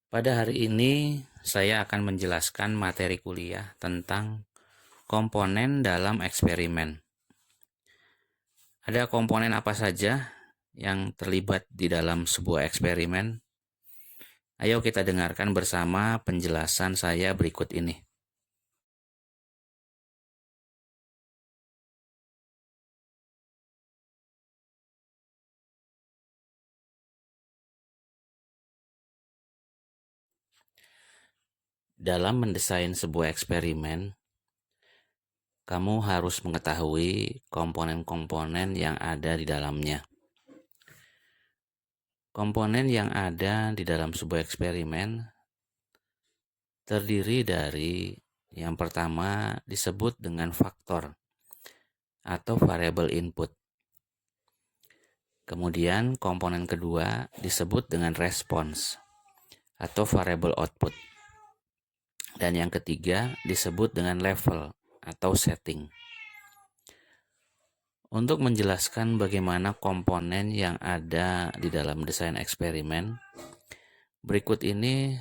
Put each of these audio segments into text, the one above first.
Pada hari ini, saya akan menjelaskan materi kuliah tentang komponen dalam eksperimen. Ada komponen apa saja yang terlibat di dalam sebuah eksperimen? Ayo kita dengarkan bersama penjelasan saya berikut ini. Dalam mendesain sebuah eksperimen, kamu harus mengetahui komponen-komponen yang ada di dalamnya. Komponen yang ada di dalam sebuah eksperimen terdiri dari yang pertama disebut dengan faktor atau variabel input. Kemudian komponen kedua disebut dengan respons atau variabel output. Dan yang ketiga disebut dengan level atau setting. Untuk menjelaskan bagaimana komponen yang ada di dalam desain eksperimen, berikut ini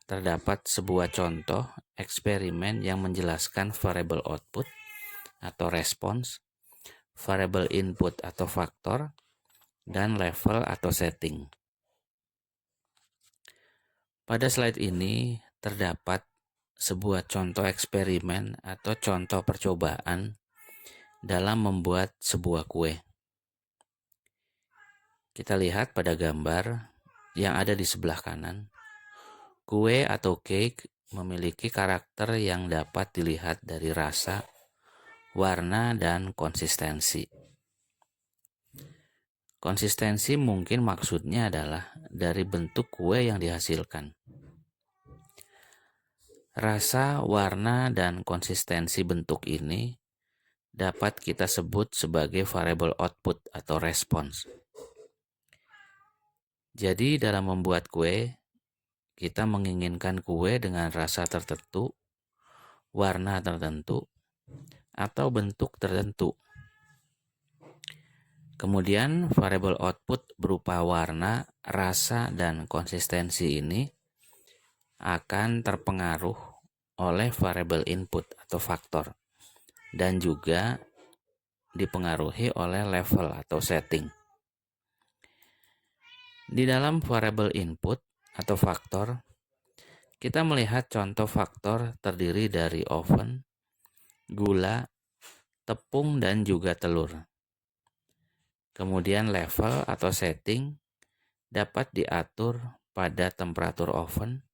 terdapat sebuah contoh eksperimen yang menjelaskan variabel output atau respons, variabel input atau faktor, dan level atau setting. Pada slide ini terdapat sebuah contoh eksperimen atau contoh percobaan dalam membuat sebuah kue. Kita lihat pada gambar yang ada di sebelah kanan. Kue atau cake memiliki karakter yang dapat dilihat dari rasa, warna, dan konsistensi. Konsistensi mungkin maksudnya adalah dari bentuk kue yang dihasilkan. Rasa, warna, dan konsistensi bentuk ini dapat kita sebut sebagai variabel output atau respons. Jadi dalam membuat kue, kita menginginkan kue dengan rasa tertentu, warna tertentu, atau bentuk tertentu. Kemudian variabel output berupa warna, rasa, dan konsistensi ini akan terpengaruh oleh variabel input atau faktor dan juga dipengaruhi oleh level atau setting. Di dalam variabel input atau faktor, kita melihat contoh faktor terdiri dari oven, gula, tepung, dan juga telur. Kemudian level atau setting dapat diatur pada temperatur oven.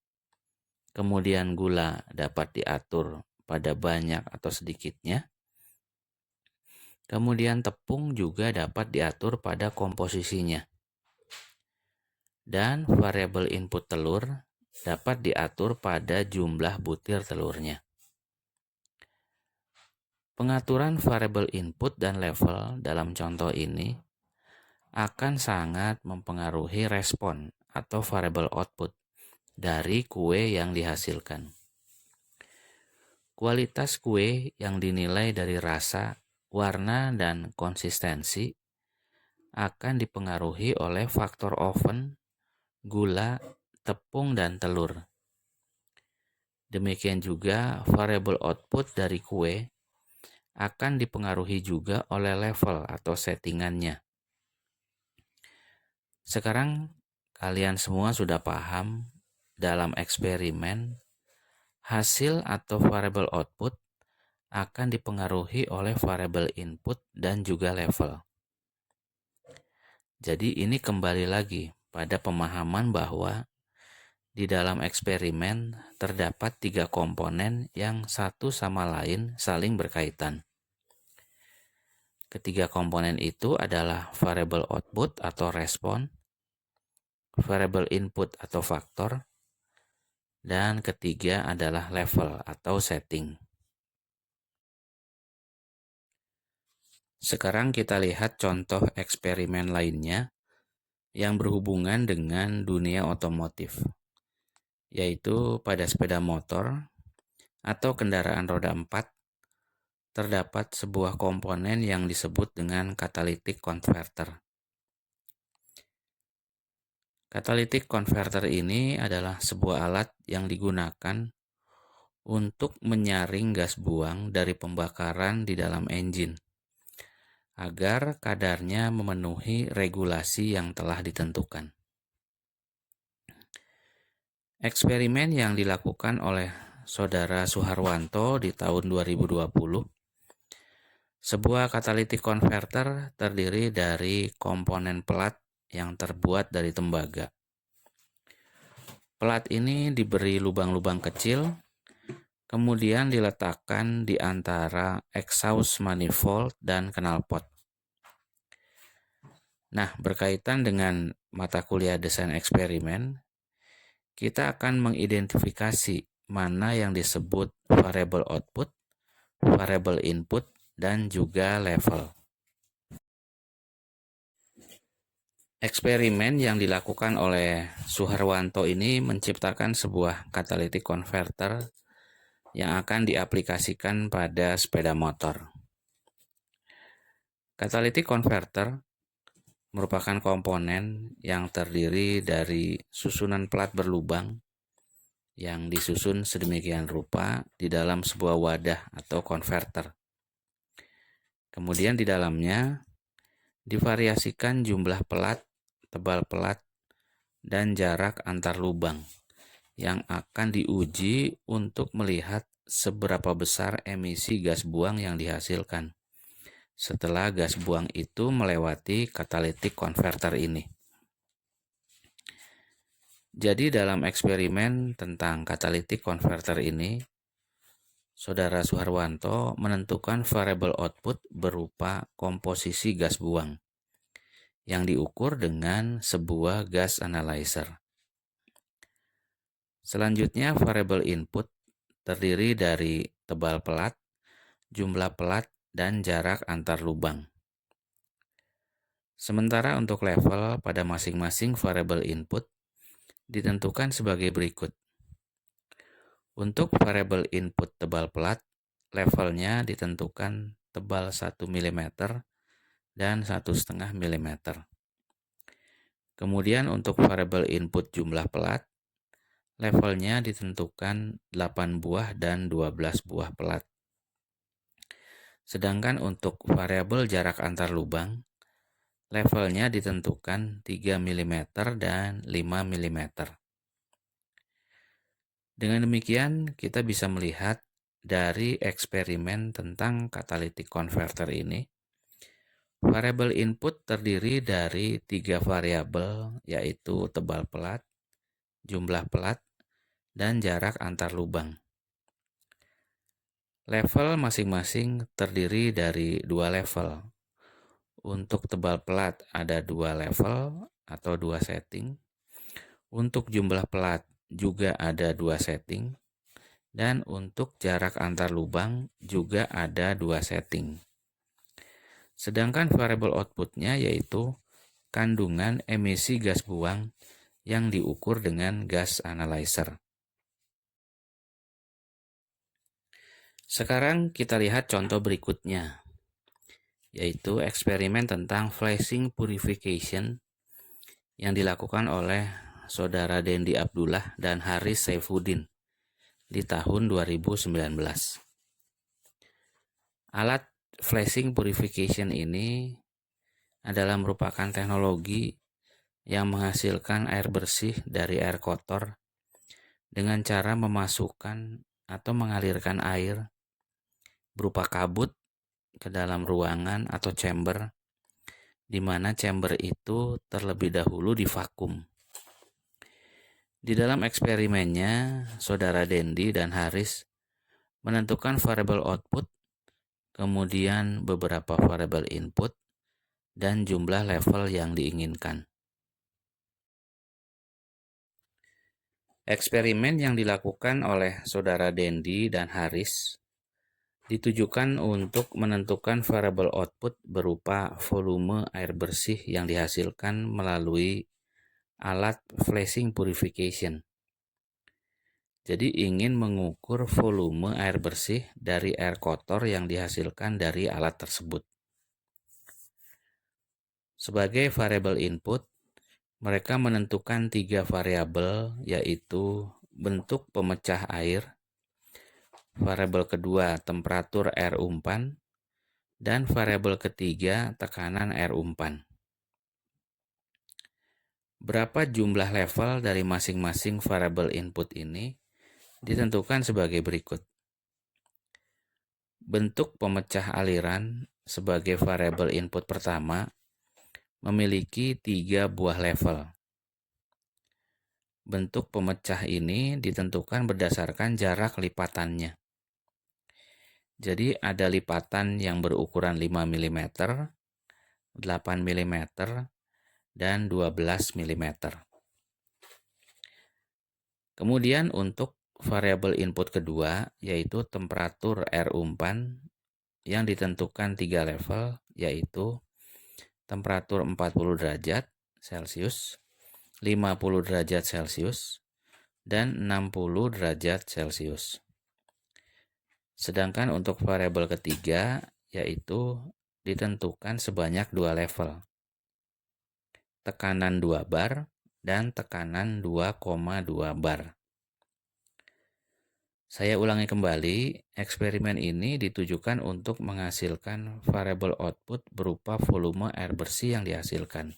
Kemudian gula dapat diatur pada banyak atau sedikitnya. Kemudian tepung juga dapat diatur pada komposisinya. Dan variabel input telur dapat diatur pada jumlah butir telurnya. Pengaturan variabel input dan level dalam contoh ini akan sangat mempengaruhi respon atau variabel output dari kue yang dihasilkan. Kualitas kue yang dinilai dari rasa, warna, dan konsistensi akan dipengaruhi oleh faktor oven, gula, tepung, dan telur. Demikian juga variabel output dari kue akan dipengaruhi juga oleh level atau settingannya. Sekarang kalian semua sudah paham dalam eksperimen hasil atau variabel output akan dipengaruhi oleh variabel input dan juga level. Jadi ini kembali lagi pada pemahaman bahwa di dalam eksperimen terdapat 3 komponen yang satu sama lain saling berkaitan. Ketiga komponen itu adalah variabel output atau respon, variabel input atau faktor, dan ketiga adalah level atau setting. Sekarang kita lihat contoh eksperimen lainnya yang berhubungan dengan dunia otomotif, yaitu pada sepeda motor atau kendaraan roda 4 terdapat sebuah komponen yang disebut dengan catalytic converter. Catalytic converter ini adalah sebuah alat yang digunakan untuk menyaring gas buang dari pembakaran di dalam engine agar kadarnya memenuhi regulasi yang telah ditentukan. Eksperimen yang dilakukan oleh Saudara Suharwanto di tahun 2020, sebuah catalytic converter terdiri dari komponen pelat yang terbuat dari tembaga. Pelat ini diberi lubang-lubang kecil, kemudian diletakkan di antara exhaust manifold dan knalpot. Nah, berkaitan dengan mata kuliah desain eksperimen, kita akan mengidentifikasi mana yang disebut variable output, variable input, dan juga level. Eksperimen yang dilakukan oleh Suharwanto ini menciptakan sebuah catalytic converter yang akan diaplikasikan pada sepeda motor. Catalytic converter merupakan komponen yang terdiri dari susunan pelat berlubang yang disusun sedemikian rupa di dalam sebuah wadah atau konverter. Kemudian di dalamnya divariasikan jumlah pelat, tebal pelat, dan jarak antar lubang yang akan diuji untuk melihat seberapa besar emisi gas buang yang dihasilkan setelah gas buang itu melewati catalytic converter ini. Jadi dalam eksperimen tentang catalytic converter ini, Saudara Suharwanto menentukan variable output berupa komposisi gas buang yang diukur dengan sebuah gas analyzer. Selanjutnya variable input terdiri dari tebal pelat, jumlah pelat, dan jarak antar lubang. Sementara untuk level pada masing-masing variable input ditentukan sebagai berikut. Untuk variable input tebal pelat, levelnya ditentukan tebal 1 mm dan 1,5 mm. Kemudian untuk variable input jumlah pelat, levelnya ditentukan 8 buah dan 12 buah pelat. Sedangkan untuk variabel jarak antar lubang, levelnya ditentukan 3 mm dan 5 mm. Dengan demikian, kita bisa melihat dari eksperimen tentang catalytic converter ini, variabel input terdiri dari 3 variabel, yaitu tebal pelat, jumlah pelat, dan jarak antar lubang. Level masing-masing terdiri dari 2 level. Untuk tebal pelat ada 2 level atau 2 setting. Untuk jumlah pelat juga ada 2 setting, dan untuk jarak antar lubang juga ada 2 setting. Sedangkan variabel outputnya yaitu kandungan emisi gas buang yang diukur dengan gas analyzer. Sekarang kita lihat contoh berikutnya, yaitu eksperimen tentang flashing purification yang dilakukan oleh Saudara Dendi Abdullah dan Haris Saifuddin di tahun 2019. Alat flashing purification ini adalah merupakan teknologi yang menghasilkan air bersih dari air kotor dengan cara memasukkan atau mengalirkan air berupa kabut ke dalam ruangan atau chamber, di mana chamber itu terlebih dahulu divakum. Di dalam eksperimennya, Saudara Dendi dan Haris menentukan variabel output, kemudian beberapa variabel input, dan jumlah level yang diinginkan. Eksperimen yang dilakukan oleh Saudara Dendi dan Haris ditujukan untuk menentukan variabel output berupa volume air bersih yang dihasilkan melalui alat flashing purification. Jadi ingin mengukur volume air bersih dari air kotor yang dihasilkan dari alat tersebut. Sebagai variabel input, Mereka menentukan 3 variabel, yaitu bentuk pemecah air, variabel kedua temperatur air umpan, dan variabel ketiga tekanan air umpan. Berapa jumlah level dari masing-masing variabel input ini ditentukan sebagai berikut. Bentuk pemecah aliran sebagai variabel input pertama memiliki 3 buah level. Bentuk pemecah ini ditentukan berdasarkan jarak lipatannya. Jadi ada lipatan yang berukuran 5 mm, 8 mm, dan 12 mm. Kemudian untuk variabel input kedua, yaitu temperatur air umpan yang ditentukan 3 level, yaitu temperatur 40 derajat Celcius, 50 derajat Celcius, dan 60 derajat Celcius. Sedangkan untuk variabel ketiga, yaitu ditentukan sebanyak 2 level, tekanan 2 bar dan tekanan 2,2 bar. Saya ulangi kembali, eksperimen ini ditujukan untuk menghasilkan variabel output berupa volume air bersih yang dihasilkan.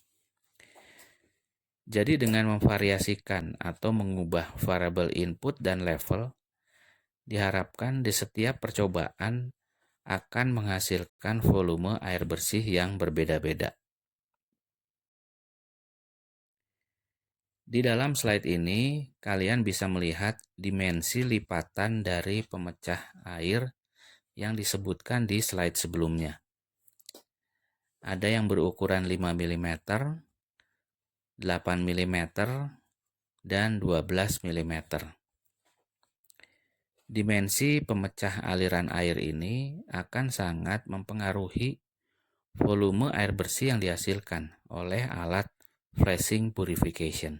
Jadi dengan memvariasikan atau mengubah variabel input dan level, diharapkan di setiap percobaan akan menghasilkan volume air bersih yang berbeda-beda. Di dalam slide ini, kalian bisa melihat dimensi lipatan dari pemecah air yang disebutkan di slide sebelumnya. Ada yang berukuran 5 mm, 8 mm, dan 12 mm. Dimensi pemecah aliran air ini akan sangat mempengaruhi volume air bersih yang dihasilkan oleh alat flashing purification.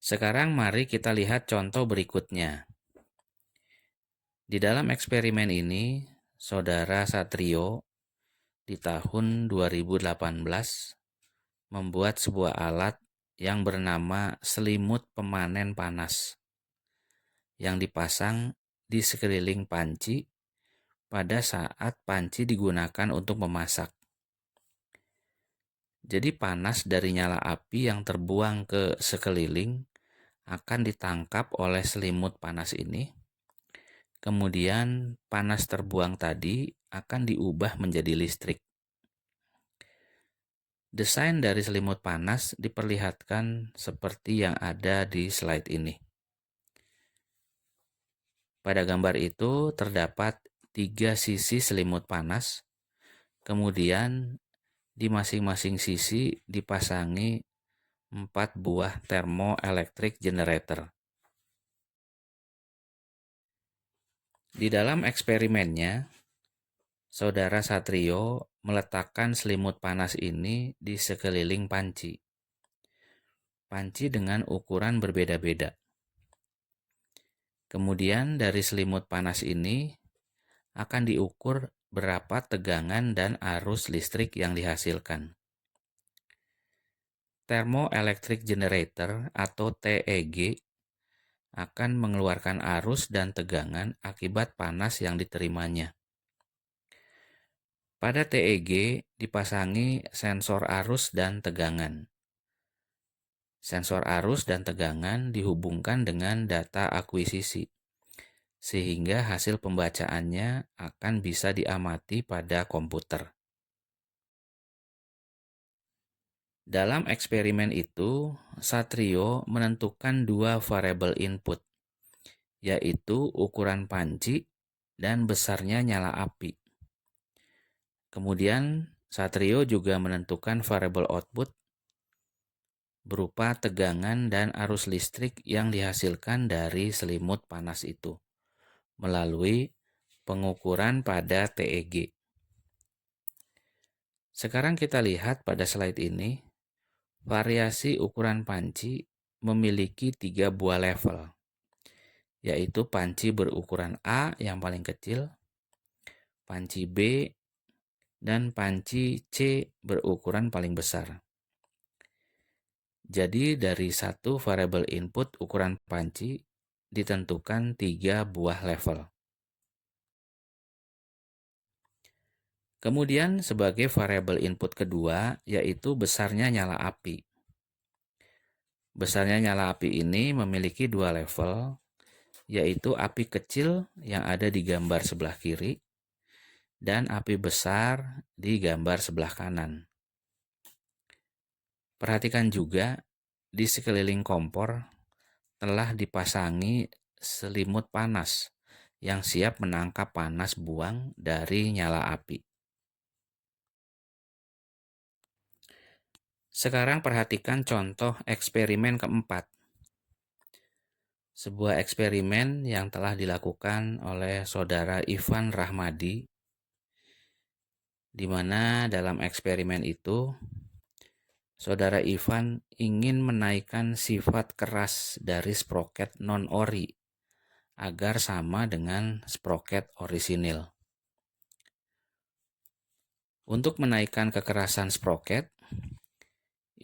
Sekarang mari kita lihat contoh berikutnya. Di dalam eksperimen ini, Saudara Satrio di tahun 2018 membuat sebuah alat yang bernama selimut pemanen panas yang dipasang di sekeliling panci pada saat panci digunakan untuk memasak. Jadi panas dari nyala api yang terbuang ke sekeliling akan ditangkap oleh selimut panas ini. Kemudian panas terbuang tadi akan diubah menjadi listrik. Desain dari selimut panas diperlihatkan seperti yang ada di slide ini. Pada gambar itu terdapat 3 sisi selimut panas, kemudian di masing-masing sisi dipasangi 4 buah thermoelectric generator. Di dalam eksperimennya, Saudara Satrio meletakkan selimut panas ini di sekeliling panci. Panci dengan ukuran berbeda-beda. Kemudian dari selimut panas ini akan diukur berapa tegangan dan arus listrik yang dihasilkan. Thermoelectric generator atau TEG akan mengeluarkan arus dan tegangan akibat panas yang diterimanya. Pada TEG dipasangi sensor arus dan tegangan. Sensor arus dan tegangan dihubungkan dengan data akuisisi, sehingga hasil pembacaannya akan bisa diamati pada komputer. Dalam eksperimen itu, Satrio menentukan 2 variabel input, yaitu ukuran panci dan besarnya nyala api. Kemudian, Satrio juga menentukan variabel output berupa tegangan dan arus listrik yang dihasilkan dari selimut panas itu melalui pengukuran pada TEG. Sekarang kita lihat pada slide ini, variasi ukuran panci memiliki 3 buah level, yaitu panci berukuran A yang paling kecil, panci B, dan panci C berukuran paling besar. Jadi dari satu variabel input ukuran panci ditentukan 3 buah level. Kemudian sebagai variabel input kedua yaitu besarnya nyala api. Besarnya nyala api ini memiliki 2 level, yaitu api kecil yang ada di gambar sebelah kiri dan api besar di gambar sebelah kanan. Perhatikan juga di sekeliling kompor telah dipasangi selimut panas yang siap menangkap panas buang dari nyala api. Sekarang perhatikan contoh eksperimen keempat. Sebuah eksperimen yang telah dilakukan oleh saudara Ivan Rahmadi, di mana dalam eksperimen itu saudara Ivan ingin menaikkan sifat keras dari sproket non-ori agar sama dengan sproket orisinil. Untuk menaikkan kekerasan sproket,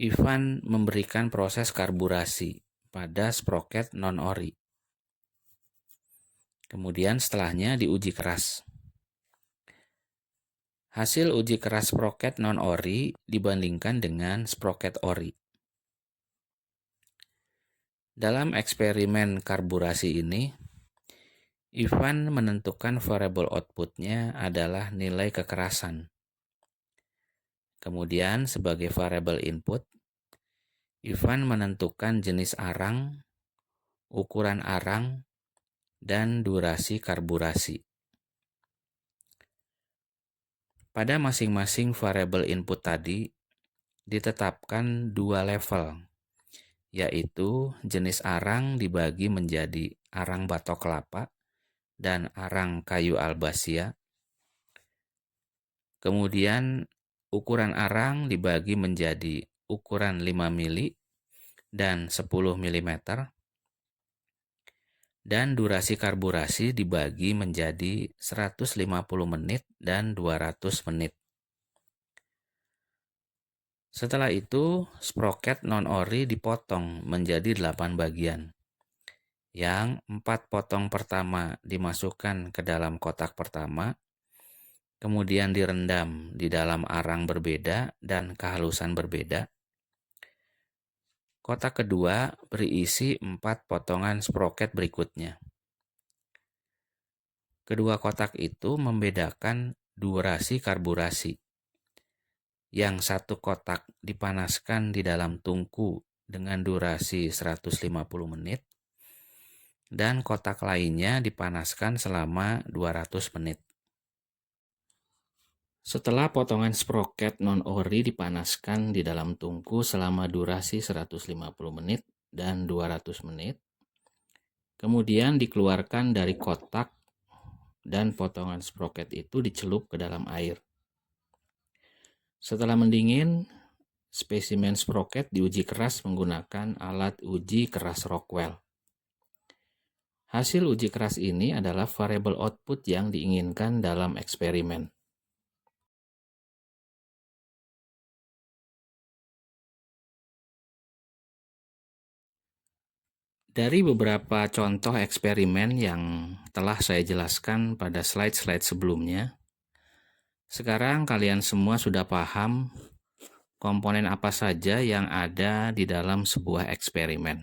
Ivan memberikan proses karburasi pada sproket non-ori. Kemudian setelahnya diuji keras. Hasil uji keras sproket non-ori dibandingkan dengan sproket ori. Dalam eksperimen karburasi ini, Ivan menentukan variabel outputnya adalah nilai kekerasan. Kemudian sebagai variabel input, Ivan menentukan jenis arang, ukuran arang, dan durasi karburasi. Pada masing-masing variabel input tadi ditetapkan 2 level, yaitu jenis arang dibagi menjadi arang batok kelapa dan arang kayu albasia. Kemudian ukuran arang dibagi menjadi ukuran 5 mili dan 10 mm. Dan durasi karburasi dibagi menjadi 150 menit dan 200 menit. Setelah itu, sproket non-ori dipotong menjadi 8 bagian. Yang 4 potong pertama dimasukkan ke dalam kotak pertama, kemudian direndam di dalam arang berbeda dan kehalusan berbeda. Kotak kedua berisi 4 potongan sproket berikutnya. Kedua kotak itu membedakan durasi karburasi. Yang satu kotak dipanaskan di dalam tungku dengan durasi 150 menit, dan kotak lainnya dipanaskan selama 200 menit. Setelah potongan sproket non-ori dipanaskan di dalam tungku selama durasi 150 menit dan 200 menit, kemudian dikeluarkan dari kotak dan potongan sproket itu dicelup ke dalam air. Setelah mendingin, spesimen sproket diuji keras menggunakan alat uji keras Rockwell. Hasil uji keras ini adalah variabel output yang diinginkan dalam eksperimen. Dari beberapa contoh eksperimen yang telah saya jelaskan pada slide-slide sebelumnya, sekarang kalian semua sudah paham komponen apa saja yang ada di dalam sebuah eksperimen.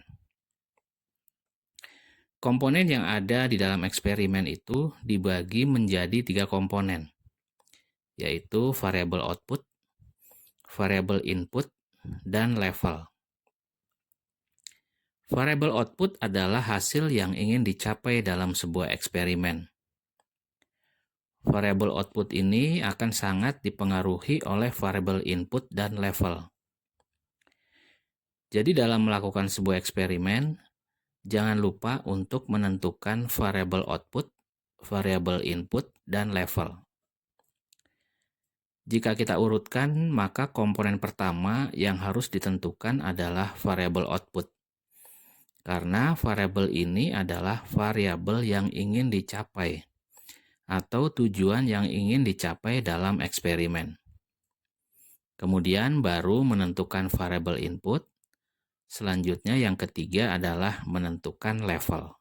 Komponen yang ada di dalam eksperimen itu dibagi menjadi 3 komponen, yaitu variabel output, variabel input, dan level. Variabel output adalah hasil yang ingin dicapai dalam sebuah eksperimen. Variabel output ini akan sangat dipengaruhi oleh variabel input dan level. Jadi dalam melakukan sebuah eksperimen, jangan lupa untuk menentukan variabel output, variabel input, dan level. Jika kita urutkan, maka komponen pertama yang harus ditentukan adalah variabel output. Karena variabel ini adalah variabel yang ingin dicapai atau tujuan yang ingin dicapai dalam eksperimen. Kemudian baru menentukan variabel input. Selanjutnya yang ketiga adalah menentukan level.